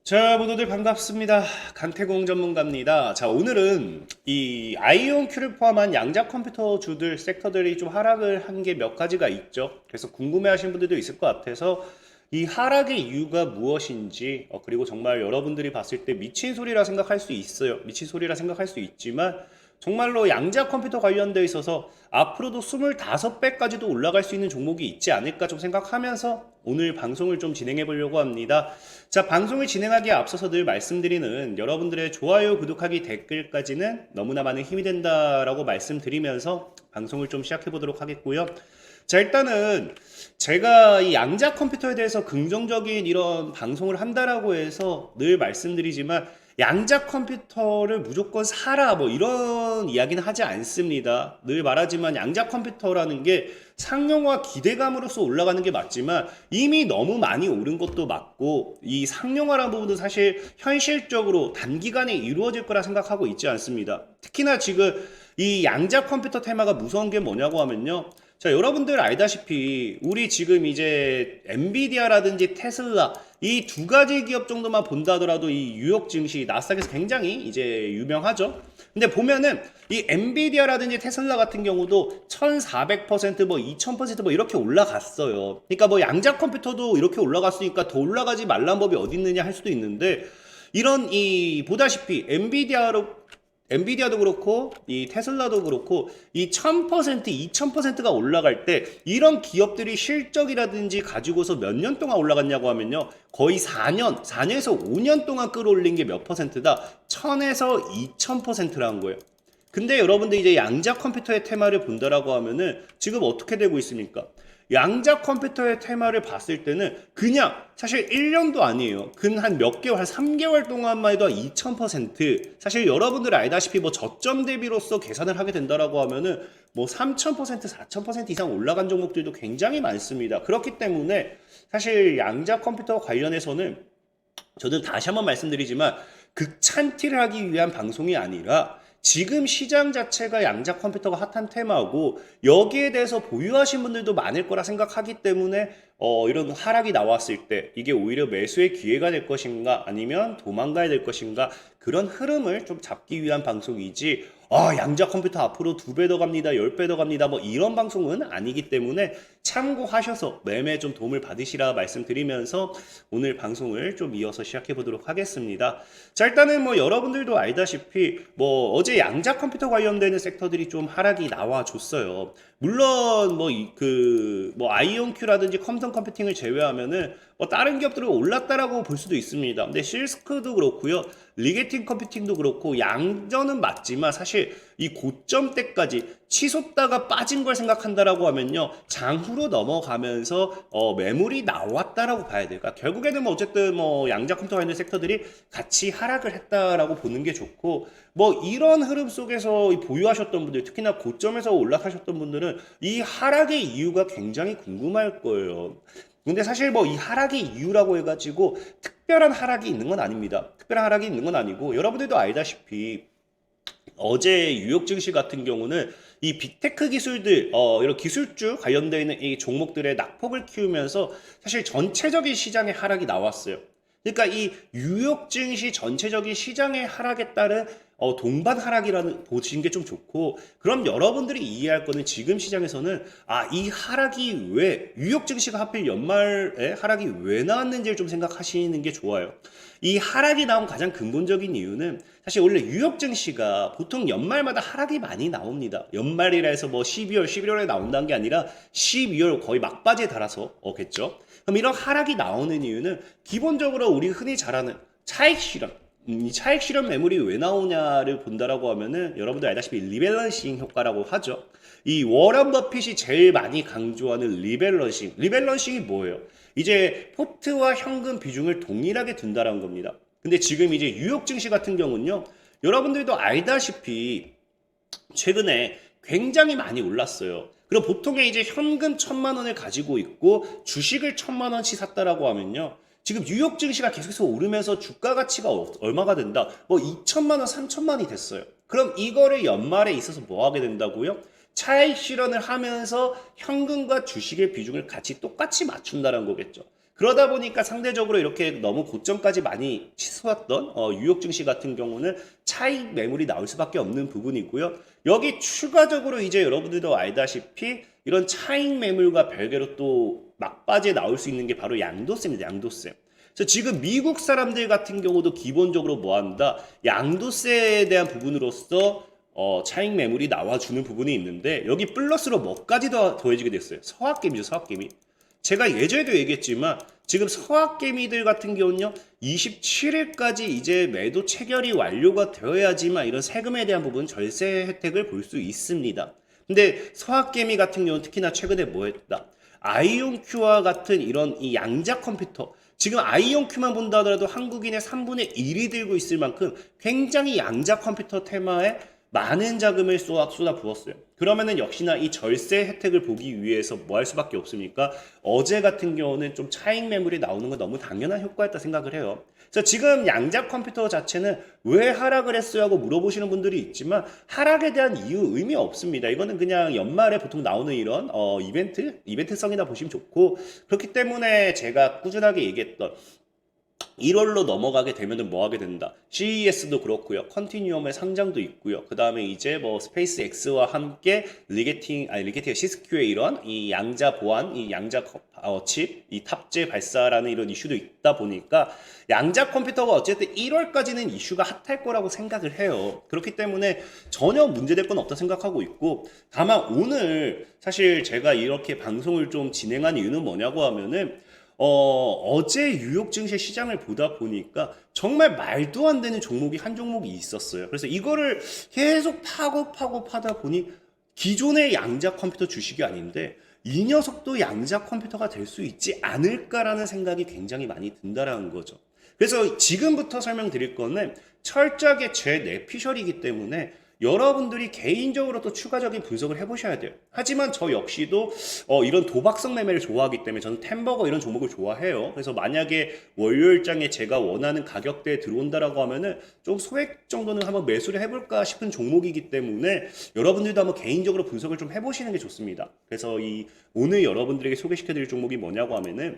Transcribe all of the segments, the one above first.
자, 모두들 반갑습니다. 강태공 전문가입니다. 자, 오늘은 이 아이온큐를 포함한 양자 컴퓨터 주들 섹터들이 좀 하락을 한 게 몇 가지가 있죠. 그래서 궁금해 하신 분들도 있을 것 같아서 이 하락의 이유가 무엇인지, 그리고 정말 여러분들이 봤을 때 미친 소리라 생각할 수 있어요. 미친 소리라 생각할 수 있지만 정말로 양자 컴퓨터 관련돼 있어서 앞으로도 25배까지도 올라갈 수 있는 종목이 있지 않을까 좀 생각하면서 오늘 방송을 좀 진행해 보려고 합니다. 자, 방송을 진행하기에 앞서서 늘 말씀드리는 여러분들의 좋아요, 구독하기, 댓글까지는 너무나 많은 힘이 된다라고 말씀드리면서 방송을 좀 시작해 보도록 하겠고요. 자, 일단은 제가 이 양자 컴퓨터에 대해서 긍정적인 이런 방송을 한다라고 해서 늘 말씀드리지만 양자 컴퓨터를 무조건 사라 뭐 이런 이야기는 하지 않습니다. 늘 말하지만 양자 컴퓨터라는 게 상용화 기대감으로서 올라가는 게 맞지만 이미 너무 많이 오른 것도 맞고 이 상용화라는 부분도 사실 현실적으로 단기간에 이루어질 거라 생각하고 있지 않습니다. 특히나 지금 이 양자 컴퓨터 테마가 무서운 게 뭐냐고 하면요. 자, 여러분들 알다시피 우리 지금 이제 엔비디아라든지 테슬라 이 두 가지 기업 정도만 본다 하더라도 이 뉴욕 증시 나스닥에서 굉장히 이제 유명하죠. 근데 보면은 이 엔비디아라든지 테슬라 같은 경우도 1400%뭐 2000%뭐 이렇게 올라갔어요. 그러니까 뭐 양자 컴퓨터도 이렇게 올라갔으니까 더 올라가지 말란 법이 어디 있느냐 할 수도 있는데 이런 이 보다시피 엔비디아도 그렇고 이 테슬라도 그렇고 이 1000%, 2000%가 올라갈 때 이런 기업들이 실적이라든지 가지고서 몇 년 동안 올라갔냐고 하면요. 거의 4년에서 5년 동안 끌어올린 게 몇 퍼센트다? 1000에서 2000%라는 거예요. 근데 여러분들 이제 양자 컴퓨터의 테마를 본다라고 하면은 지금 어떻게 되고 있습니까? 양자 컴퓨터의 테마를 봤을 때는 그냥 사실 1년도 아니에요. 근 한 몇 개월, 한 3개월 동안만 해도 2000%. 사실 여러분들 알다시피 뭐 저점 대비로서 계산을 하게 된다라고 하면은 뭐 3000%, 4000% 이상 올라간 종목들도 굉장히 많습니다. 그렇기 때문에 사실 양자 컴퓨터 관련해서는 저도 다시 한번 말씀드리지만 극찬티를 하기 위한 방송이 아니라 지금 시장 자체가 양자 컴퓨터가 핫한 테마고 여기에 대해서 보유하신 분들도 많을 거라 생각하기 때문에 이런 하락이 나왔을 때 이게 오히려 매수의 기회가 될 것인가 아니면 도망가야 될 것인가 그런 흐름을 좀 잡기 위한 방송이지 양자 컴퓨터 앞으로 2배 더 갑니다 10배 더 갑니다 뭐 이런 방송은 아니기 때문에 참고하셔서 매매에 좀 도움을 받으시라 말씀드리면서 오늘 방송을 좀 이어서 시작해 보도록 하겠습니다. 자, 일단은 뭐 여러분들도 알다시피 뭐 어제 양자 컴퓨터 관련되는 섹터들이 좀 하락이 나와줬어요. 물론 뭐 아이온큐라든지 컴성 컴퓨팅을 제외하면은 뭐 다른 기업들은 올랐다라고 볼 수도 있습니다. 근데 실스크도 그렇고요. 리게팅 컴퓨팅도 그렇고 양전은 맞지만 사실 이 고점 때까지 치솟다가 빠진 걸 생각한다라고 하면요. 장후로 넘어가면서 매물이 나왔다라고 봐야 돼요. 그러니까 결국에는 뭐 어쨌든 뭐 양자 컴퓨터가 있는 섹터들이 같이 하락을 했다라고 보는 게 좋고 뭐 이런 흐름 속에서 보유하셨던 분들 특히나 고점에서 올라가셨던 분들은 이 하락의 이유가 굉장히 궁금할 거예요. 근데 사실 뭐 이 하락의 이유라고 해가지고 특별한 하락이 있는 건 아닙니다. 특별한 하락이 있는 건 아니고 여러분들도 알다시피 어제 뉴욕 증시 같은 경우는 이 빅테크 기술들, 이런 기술주 관련되어 있는 이 종목들의 낙폭을 키우면서 사실 전체적인 시장의 하락이 나왔어요. 그러니까 이 뉴욕 증시 전체적인 시장의 하락에 따른 동반 하락이라는 보시는 게 좀 좋고 그럼 여러분들이 이해할 거는 지금 시장에서는 이 하락이 왜 뉴욕 증시가 하필 연말에 하락이 왜 나왔는지를 좀 생각하시는 게 좋아요. 이 하락이 나온 가장 근본적인 이유는 사실 원래 뉴욕 증시가 보통 연말마다 하락이 많이 나옵니다. 연말이라 해서 뭐 12월, 11월에 나온다는 게 아니라 12월 거의 막바지에 달아서 겠죠. 그럼 이런 하락이 나오는 이유는 기본적으로 우리 흔히 잘 아는 차익 실현. 이 차익 실현 매물이 왜 나오냐를 본다라고 하면은 여러분들 알다시피 리밸런싱 효과라고 하죠. 이 워런 버핏이 제일 많이 강조하는 리밸런싱. 리밸런싱이 뭐예요? 이제 포트와 현금 비중을 동일하게 둔다라는 겁니다. 근데 지금 이제 뉴욕 증시 같은 경우는요. 여러분들도 알다시피 최근에 굉장히 많이 올랐어요. 그리고 보통의 이제 현금 1000만 원을 가지고 있고 주식을 1000만 원씩 샀다라고 하면요. 지금 뉴욕 증시가 계속해서 오르면서 주가 가치가 얼마가 된다? 뭐 2천만 원, 3천만 원이 됐어요. 그럼 이거를 연말에 있어서 뭐 하게 된다고요? 차익 실현을 하면서 현금과 주식의 비중을 같이 똑같이 맞춘다는 거겠죠. 그러다 보니까 상대적으로 이렇게 너무 고점까지 많이 치솟았던 뉴욕 증시 같은 경우는 차익 매물이 나올 수밖에 없는 부분이고요. 여기 추가적으로 이제 여러분들도 알다시피 이런 차익 매물과 별개로 또 막바지에 나올 수 있는 게 바로 양도세입니다. 양도세. 그래서 지금 미국 사람들 같은 경우도 기본적으로 뭐 한다? 양도세에 대한 부분으로서 차익 매물이 나와주는 부분이 있는데 여기 플러스로 뭐까지 더해지게 됐어요? 서학개미죠, 서학개미. 제가 예전에도 얘기했지만 지금 서학개미들 같은 경우는요 27일까지 이제 매도 체결이 완료가 되어야지만 이런 세금에 대한 부분 절세 혜택을 볼 수 있습니다. 근데 서학개미 같은 경우는 특히나 최근에 뭐 했다? 아이온큐와 같은 이런 이 양자 컴퓨터 지금 아이온큐만 본다 하더라도 한국인의 3분의 1이 들고 있을 만큼 굉장히 양자 컴퓨터 테마에 많은 자금을 쏟아 부었어요. 그러면은 역시나 이 절세 혜택을 보기 위해서 뭐 할 수밖에 없습니까? 어제 같은 경우는 좀 차익 매물이 나오는 건 너무 당연한 효과였다 생각을 해요. 그래서 지금 양자 컴퓨터 자체는 왜 하락을 했어요 하고 물어보시는 분들이 있지만 하락에 대한 이유 의미 없습니다. 이거는 그냥 연말에 보통 나오는 이런 이벤트성이다 보시면 좋고 그렇기 때문에 제가 꾸준하게 얘기했던 1월로 넘어가게 되면은 뭐 하게 된다. CES도 그렇고요. 컨티뉴엄의 상장도 있고요. 그 다음에 이제 뭐 스페이스 X와 함께 리게팅 시스큐의 이런 이 양자 보안, 이 양자 칩, 이 탑재 발사라는 이런 이슈도 있다 보니까 양자 컴퓨터가 어쨌든 1월까지는 이슈가 핫할 거라고 생각을 해요. 그렇기 때문에 전혀 문제될 건 없다 생각하고 있고 다만 오늘 사실 제가 이렇게 방송을 좀 진행한 이유는 뭐냐고 하면은 어제 뉴욕 증시 시장을 보다 보니까 정말 말도 안 되는 종목이 한 종목이 있었어요. 그래서 이거를 계속 파다 보니 기존의 양자 컴퓨터 주식이 아닌데 이 녀석도 양자 컴퓨터가 될 수 있지 않을까라는 생각이 굉장히 많이 든다라는 거죠. 그래서 지금부터 설명드릴 거는 철저하게 제 내피셜이기 때문에 여러분들이 개인적으로 또 추가적인 분석을 해보셔야 돼요. 하지만 저 역시도 이런 도박성 매매를 좋아하기 때문에 저는 템버거 이런 종목을 좋아해요. 그래서 만약에 월요일장에 제가 원하는 가격대에 들어온다라고 하면은 좀 소액 정도는 한번 매수를 해볼까 싶은 종목이기 때문에 여러분들도 한번 개인적으로 분석을 좀 해보시는 게 좋습니다. 그래서 오늘 여러분들에게 소개시켜드릴 종목이 뭐냐고 하면은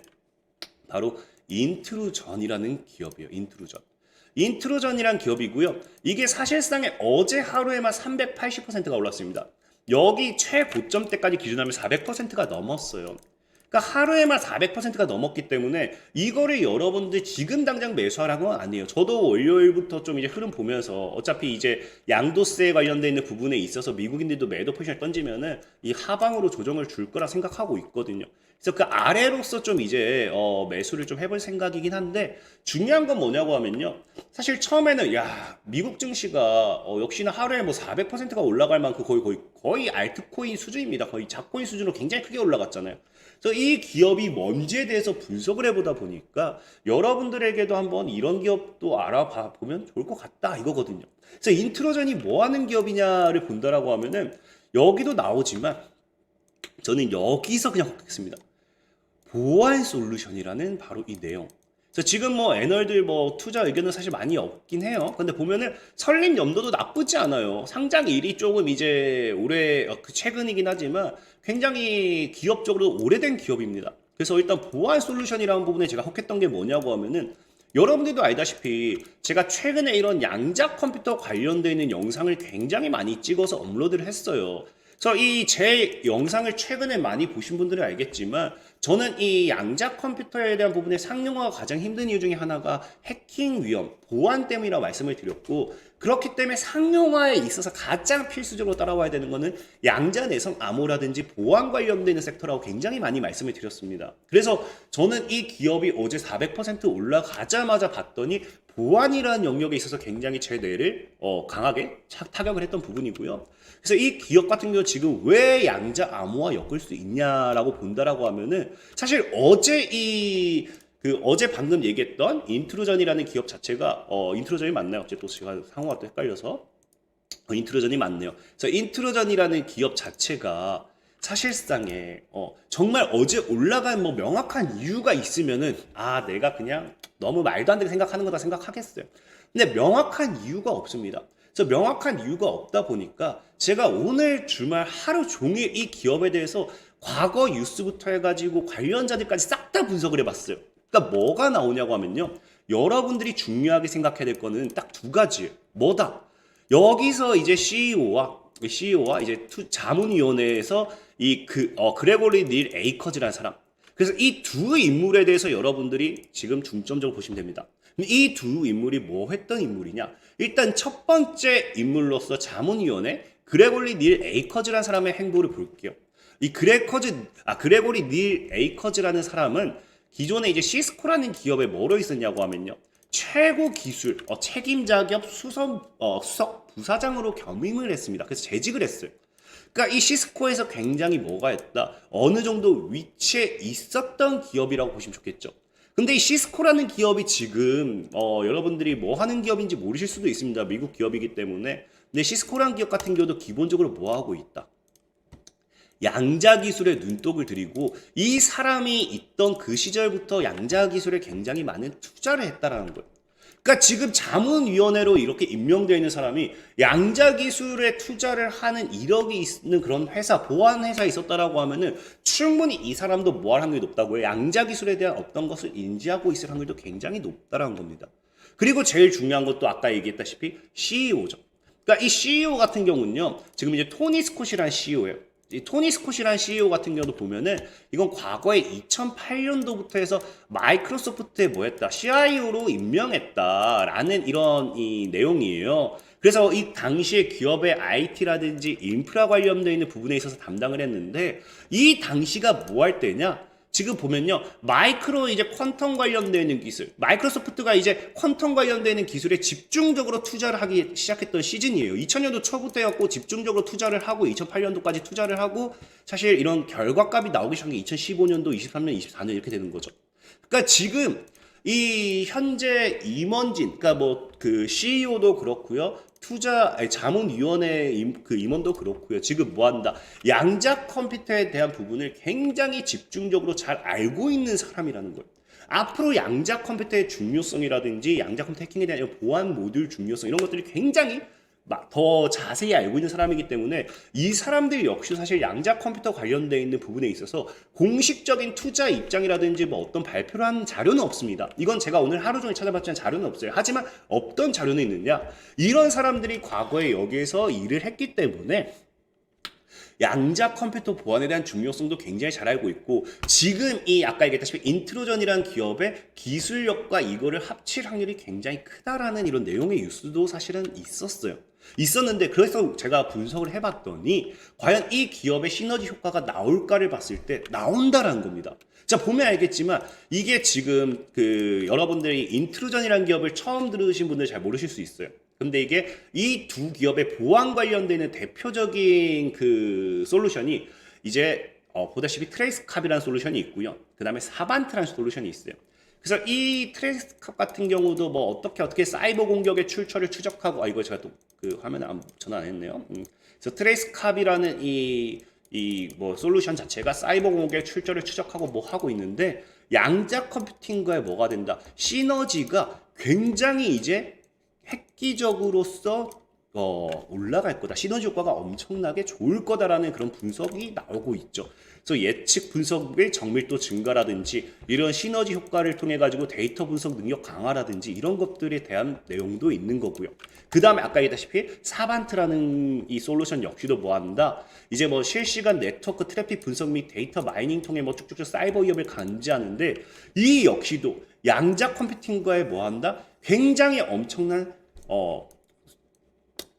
바로 인트루전이라는 기업이에요. 인트루전이란 기업이고요. 이게 사실상에 어제 하루에만 380%가 올랐습니다. 여기 최고점 때까지 기준하면 400%가 넘었어요. 그러니까 하루에만 400%가 넘었기 때문에 이거를 여러분들 지금 당장 매수하라는 건 아니에요. 저도 월요일부터 좀 이제 흐름 보면서 어차피 이제 양도세에 관련돼 있는 부분에 있어서 미국인들도 매도 포지션을 던지면은 이 하방으로 조정을 줄 거라 생각하고 있거든요. 그래서 그 아래로서 좀 이제 매수를 좀 해볼 생각이긴 한데 중요한 건 뭐냐고 하면요. 사실 처음에는 미국 증시가 역시나 하루에 뭐 400%가 올라갈 만큼 거의 알트코인 수준입니다. 거의 잡코인 수준으로 굉장히 크게 올라갔잖아요. 그래서 이 기업이 뭔지에 대해서 분석을 해보다 보니까 여러분들에게도 한번 이런 기업도 알아봐 보면 좋을 것 같다 이거거든요. 그래서 인트로전이 뭐 하는 기업이냐를 본다라고 하면은 여기도 나오지만 저는 여기서 그냥 헛겠습니다. 보안 솔루션이라는 바로 이 내용. 그래서 지금 뭐 애널들 뭐 투자 의견은 사실 많이 없긴 해요. 근데 보면은 설립 연도도 나쁘지 않아요. 상장일이 조금 이제 최근이긴 하지만 굉장히 기업적으로 오래된 기업입니다. 그래서 일단 보안 솔루션이라는 부분에 제가 혹했던 게 뭐냐고 하면은 여러분들도 알다시피 제가 최근에 이런 양자 컴퓨터 관련되어 있는 영상을 굉장히 많이 찍어서 업로드를 했어요. 그래서 이 제 영상을 최근에 많이 보신 분들은 알겠지만 저는 이 양자 컴퓨터에 대한 부분에 상용화가 가장 힘든 이유 중에 하나가 해킹 위험, 보안 때문이라고 말씀을 드렸고 그렇기 때문에 상용화에 있어서 가장 필수적으로 따라와야 되는 거는 양자 내성 암호라든지 보안 관련되는 섹터라고 굉장히 많이 말씀을 드렸습니다. 그래서 저는 이 기업이 어제 400% 올라가자마자 봤더니 보안이라는 영역에 있어서 굉장히 제 뇌를 강하게 타격을 했던 부분이고요. 그래서 이 기업 같은 경우 지금 왜 양자 암호화 엮을 수 있냐라고 본다라고 하면은 사실 어제 방금 얘기했던 인트루전이라는 기업 자체가 인트루전이 맞나요? 어째 또 제가 상호가 또 헷갈려서 인트루전이 맞네요. 그래서 인트루전이라는 기업 자체가 사실상에 정말 어제 올라간 뭐 명확한 이유가 있으면은 내가 그냥 너무 말도 안 되게 생각하는 거다 생각하겠어요. 근데 명확한 이유가 없습니다. 그래서 명확한 이유가 없다 보니까 제가 오늘 주말 하루 종일 이 기업에 대해서 과거 뉴스부터 해가지고 관련자들까지 싹 다 분석을 해봤어요. 그러니까 뭐가 나오냐고 하면요. 여러분들이 중요하게 생각해야 될 거는 딱 두 가지예요. 뭐다? 여기서 이제 CEO와 이제 자문위원회에서 그레고리 닐 에이커즈라는 사람. 그래서 이 두 인물에 대해서 여러분들이 지금 중점적으로 보시면 됩니다. 이 두 인물이 뭐 했던 인물이냐? 일단 첫 번째 인물로서 자문위원회 그레고리 닐 에이커즈라는 사람의 행보를 볼게요. 이 그레고리 닐 에이커즈라는 사람은 기존에 이제 시스코라는 기업에 뭐로 있었냐고 하면요. 최고 기술 책임 자격 수석 부사장으로 겸임을 했습니다. 그래서 재직을 했어요. 그러니까 이 시스코에서 굉장히 뭐가 했다. 어느 정도 위치에 있었던 기업이라고 보시면 좋겠죠. 근데 이 시스코라는 기업이 지금 여러분들이 뭐 하는 기업인지 모르실 수도 있습니다. 미국 기업이기 때문에. 근데 시스코라는 기업 같은 경우도 기본적으로 뭐 하고 있다. 양자 기술에 눈독을 들이고 이 사람이 있던 그 시절부터 양자 기술에 굉장히 많은 투자를 했다라는 거예요. 그러니까 지금 자문위원회로 이렇게 임명되어 있는 사람이 양자 기술에 투자를 하는 이력이 있는 그런 회사, 보안 회사에 있었다라고 하면은 충분히 이 사람도 뭐 할 확률이 높다고요. 양자 기술에 대한 어떤 것을 인지하고 있을 확률도 굉장히 높다라는 겁니다. 그리고 제일 중요한 것도 아까 얘기했다시피 CEO죠. 그러니까 이 CEO 같은 경우는요, 지금 이제 토니 스콧이라는 CEO예요. 이 토니 스콧이라는 CEO 같은 경우도 보면은 이건 과거에 2008년도부터 해서 마이크로소프트에 뭐했다 CIO로 임명했다라는 이런 이 내용이에요. 그래서 이 당시에 기업의 IT라든지 인프라 관련되어 있는 부분에 있어서 담당을 했는데 이 당시가 뭐 할 때냐? 지금 보면요, 이제 퀀텀 관련되는 기술, 마이크로소프트가 이제 퀀텀 관련되는 기술에 집중적으로 투자를 하기 시작했던 시즌이에요. 2000년도 초부터였고 집중적으로 투자를 하고 2008년도까지 투자를 하고 사실 이런 결과값이 나오기 시작한 게 2015년도, 23년, 24년 이렇게 되는 거죠. 그러니까 지금 이 현재 임원진, 그러니까 뭐 그 CEO도 그렇고요, 자문위원회 임원도 그렇고요. 지금 뭐 한다? 양자 컴퓨터에 대한 부분을 굉장히 집중적으로 잘 알고 있는 사람이라는 거예요. 앞으로 양자 컴퓨터의 중요성이라든지 양자 컴퓨터 해킹에 대한 보안 모듈 중요성 이런 것들이 굉장히 더 자세히 알고 있는 사람이기 때문에 이 사람들 역시 사실 양자 컴퓨터 관련되어 있는 부분에 있어서 공식적인 투자 입장이라든지 뭐 어떤 발표를 한 자료는 없습니다. 이건 제가 오늘 하루 종일 찾아봤지만 자료는 없어요. 하지만 어떤 자료는 있느냐? 이런 사람들이 과거에 여기에서 일을 했기 때문에 양자 컴퓨터 보안에 대한 중요성도 굉장히 잘 알고 있고 지금 이 아까 얘기했다시피 인트로전이라는 기업의 기술력과 이거를 합칠 확률이 굉장히 크다라는 이런 내용의 뉴스도 사실은 있었는데 그래서 제가 분석을 해봤더니 과연 이 기업의 시너지 효과가 나올까를 봤을 때 나온다라는 겁니다. 자, 보면 알겠지만 이게 지금 여러분들이 인트로전이라는 기업을 처음 들으신 분들 잘 모르실 수 있어요. 근데 이게 이 두 기업의 보안 관련되는 대표적인 솔루션이 이제 보다시피 트레이스캅이라는 솔루션이 있고요. 그 다음에 사반트라는 솔루션이 있어요. 그래서 이 트레이스캅 같은 경우도 뭐 어떻게 사이버 공격의 출처를 추적하고 이거 제가 또 화면에 전화 안 했네요. 그래서 트레이스캅이라는 뭐 솔루션 자체가 사이버 공격의 출처를 추적하고 뭐 하고 있는데 양자 컴퓨팅과의 뭐가 된다? 시너지가 굉장히 이제 획기적으로서 올라갈 거다. 시너지 효과가 엄청나게 좋을 거다라는 그런 분석이 나오고 있죠. 그래서 예측 분석의 정밀도 증가라든지 이런 시너지 효과를 통해 가지고 데이터 분석 능력 강화라든지 이런 것들에 대한 내용도 있는 거고요. 그 다음에 아까 얘기했다시피 사반트라는 이 솔루션 역시도 뭐 한다? 이제 뭐 실시간 네트워크 트래픽 분석 및 데이터 마이닝 통해 뭐 쭉쭉쭉 사이버 위협을 감지하는데 이 역시도 양자 컴퓨팅과의 뭐 한다? 굉장히 엄청난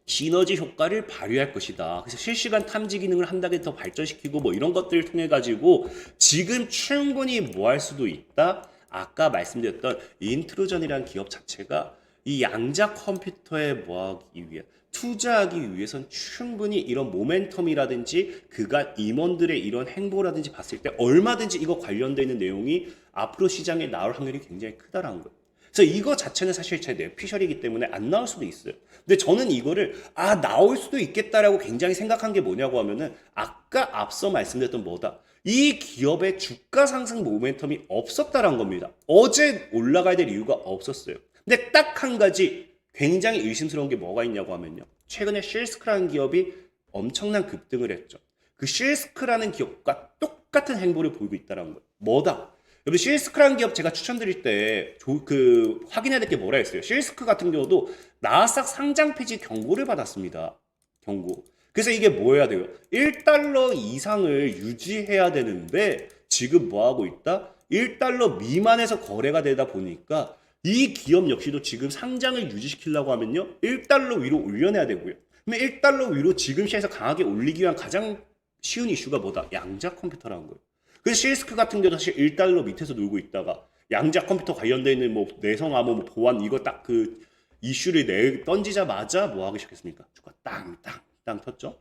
시너지 효과를 발휘할 것이다. 그래서 실시간 탐지 기능을 한 단계 더 발전시키고 뭐 이런 것들을 통해 가지고 지금 충분히 뭐 할 수도 있다. 아까 말씀드렸던 인트로전이라는 기업 자체가 이 양자 컴퓨터에 뭐 하기 위해 투자하기 위해선 충분히 이런 모멘텀이라든지 그간 임원들의 이런 행보라든지 봤을 때 얼마든지 이거 관련되어 있는 내용이 앞으로 시장에 나올 확률이 굉장히 크다라는 거예요. 그래서 이거 자체는 사실 제 뇌피셜이기 때문에 안 나올 수도 있어요. 근데 저는 이거를 나올 수도 있겠다라고 굉장히 생각한 게 뭐냐고 하면은 아까 앞서 말씀드렸던 뭐다. 이 기업의 주가 상승 모멘텀이 없었다라는 겁니다. 어제 올라가야 될 이유가 없었어요. 근데 딱 한 가지 굉장히 의심스러운 게 뭐가 있냐고 하면요. 최근에 실스크라는 기업이 엄청난 급등을 했죠. 그 실스크라는 기업과 똑같은 행보를 보이고 있다는 거예요. 뭐다? 여러분 실스크라는 기업 제가 추천드릴 때 확인해야 될 게 뭐라 했어요. 실스크 같은 경우도 나스닥 상장 폐지 경고를 받았습니다. 경고. 그래서 이게 뭐 해야 돼요? 1달러 이상을 유지해야 되는데 지금 뭐 하고 있다? 1달러 미만에서 거래가 되다 보니까 이 기업 역시도 지금 상장을 유지시키려고 하면요 1달러 위로 올려내야 되고요. 그러면 1달러 위로 지금 시장에서 강하게 올리기 위한 가장 쉬운 이슈가 뭐다? 양자 컴퓨터라는 거예요. 그래서 실스크 같은 경우도 사실 1달러 밑에서 놀고 있다가 양자 컴퓨터 관련돼 있는 뭐 내성 암호 뭐 보안 이거 딱 그 이슈를 던지자마자 뭐 하기 시작했습니까? 주가 땅 텄죠.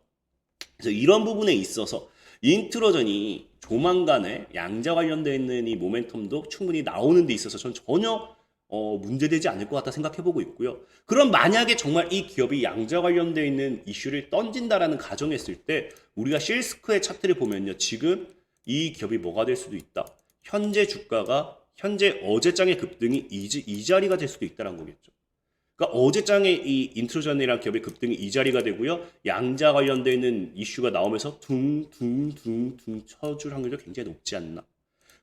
그래서 이런 부분에 있어서 인트로전이 조만간에 양자 관련돼 있는 이 모멘텀도 충분히 나오는 데 있어서 전 전혀 문제되지 않을 것 같다 생각해보고 있고요. 그럼 만약에 정말 이 기업이 양자 관련돼 있는 이슈를 던진다라는 가정했을 때 우리가 실스크의 차트를 보면요. 지금 이 기업이 뭐가 될 수도 있다. 현재 주가가 현재 어제장의 급등이 이 자리가 될 수도 있다는 거겠죠. 그러니까 어제장에 이 인트로전이라는 기업의 급등이 이 자리가 되고요. 양자 관련돼 있는 이슈가 나오면서 둥 쳐줄 확률도 굉장히 높지 않나.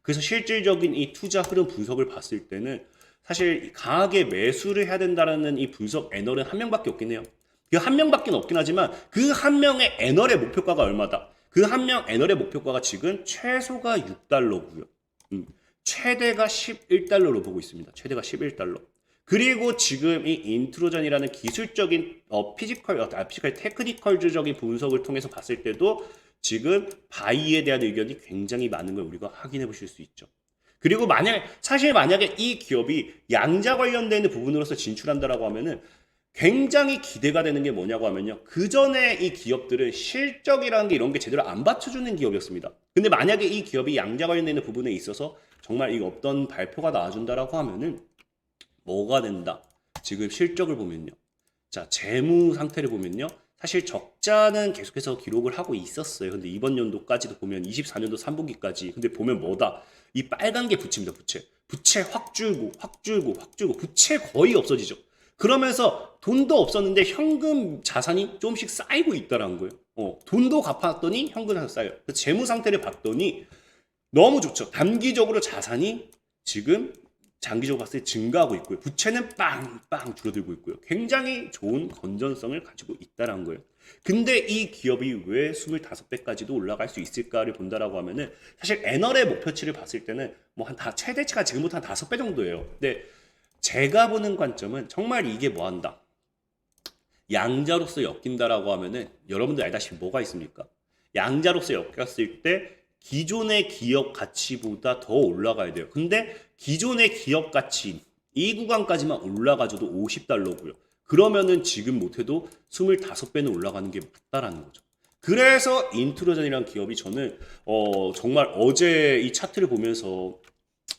그래서 실질적인 이 투자 흐름 분석을 봤을 때는 사실 강하게 매수를 해야 된다는 이 분석 애널은 한 명밖에 없긴 해요. 그 한 명밖에 없긴 하지만 그 한 명의 애널의 목표가가 얼마다? 그 한 명 애널의 목표가가 지금 최소가 6달러고요. 최대가 11달러로 보고 있습니다. 최대가 11달러. 그리고 지금 이 인트로전이라는 기술적인 피지컬 테크니컬적인 분석을 통해서 봤을 때도 지금 바이에 대한 의견이 굉장히 많은 걸 우리가 확인해 보실 수 있죠. 그리고 사실 만약에 이 기업이 양자 관련된 부분으로서 진출한다라고 하면은 굉장히 기대가 되는 게 뭐냐고 하면요. 그 전에 이 기업들은 실적이라는 게 이런 게 제대로 안 받쳐주는 기업이었습니다. 근데 만약에 이 기업이 양자 관련된 부분에 있어서 정말 이 어떤 발표가 나와준다라고 하면은 뭐가 된다? 지금 실적을 보면요. 자, 재무 상태를 보면요. 사실 적자는 계속해서 기록을 하고 있었어요. 근데 이번 연도까지도 보면 24년도 3분기까지. 근데 보면 뭐다? 이 빨간 게 부채입니다. 부채. 부채 확 줄고 부채 거의 없어지죠. 그러면서 돈도 없었는데 현금 자산이 조금씩 쌓이고 있다는 거예요. 돈도 갚았더니 현금 자산 쌓여요. 그래서 재무 상태를 봤더니 너무 좋죠. 단기적으로 자산이 지금 장기적으로 봤을 때 증가하고 있고요. 부채는 빵빵 줄어들고 있고요. 굉장히 좋은 건전성을 가지고 있다는 거예요. 근데 이 기업이 왜 25배까지도 올라갈 수 있을까를 본다라고 하면은 사실 애널의 목표치를 봤을 때는 뭐 최대치가 지금부터 한 5배 정도예요. 근데 제가 보는 관점은 정말 이게 뭐 한다. 양자로서 엮인다라고 하면은 여러분들 알다시피 뭐가 있습니까? 양자로서 엮였을 때 기존의 기업 가치보다 더 올라가야 돼요. 근데 기존의 기업 가치 이 구간까지만 올라가줘도 50달러고요. 그러면은 지금 못해도 25배는 올라가는 게 맞다라는 거죠. 그래서 인트로전이라는 기업이 저는 정말 어제 이 차트를 보면서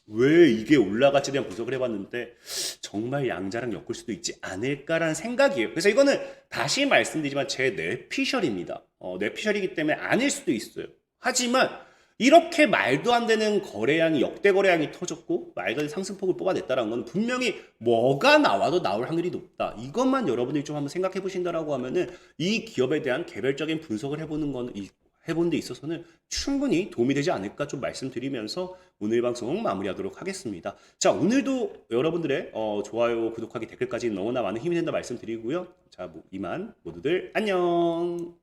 왜 이게 올라갈지에 대한 분석을 해봤는데 정말 양자랑 엮을 수도 있지 않을까라는 생각이에요. 그래서 이거는 다시 말씀드리지만 제 뇌피셜입니다. 뇌피셜이기 때문에 아닐 수도 있어요. 하지만 이렇게 말도 안 되는 거래량이 역대 거래량이 터졌고 말도 안 되는 상승폭을 뽑아냈다는 건 분명히 뭐가 나와도 나올 확률이 높다. 이것만 여러분들이 좀 한번 생각해 보신다라고 하면은 이 기업에 대한 개별적인 분석을 해보는 데 있어서는 충분히 도움이 되지 않을까 좀 말씀드리면서 오늘 방송 마무리하도록 하겠습니다. 자, 오늘도 여러분들의 좋아요, 구독하기, 댓글까지 너무나 많은 힘이 된다 말씀드리고요. 자, 이만 모두들 안녕.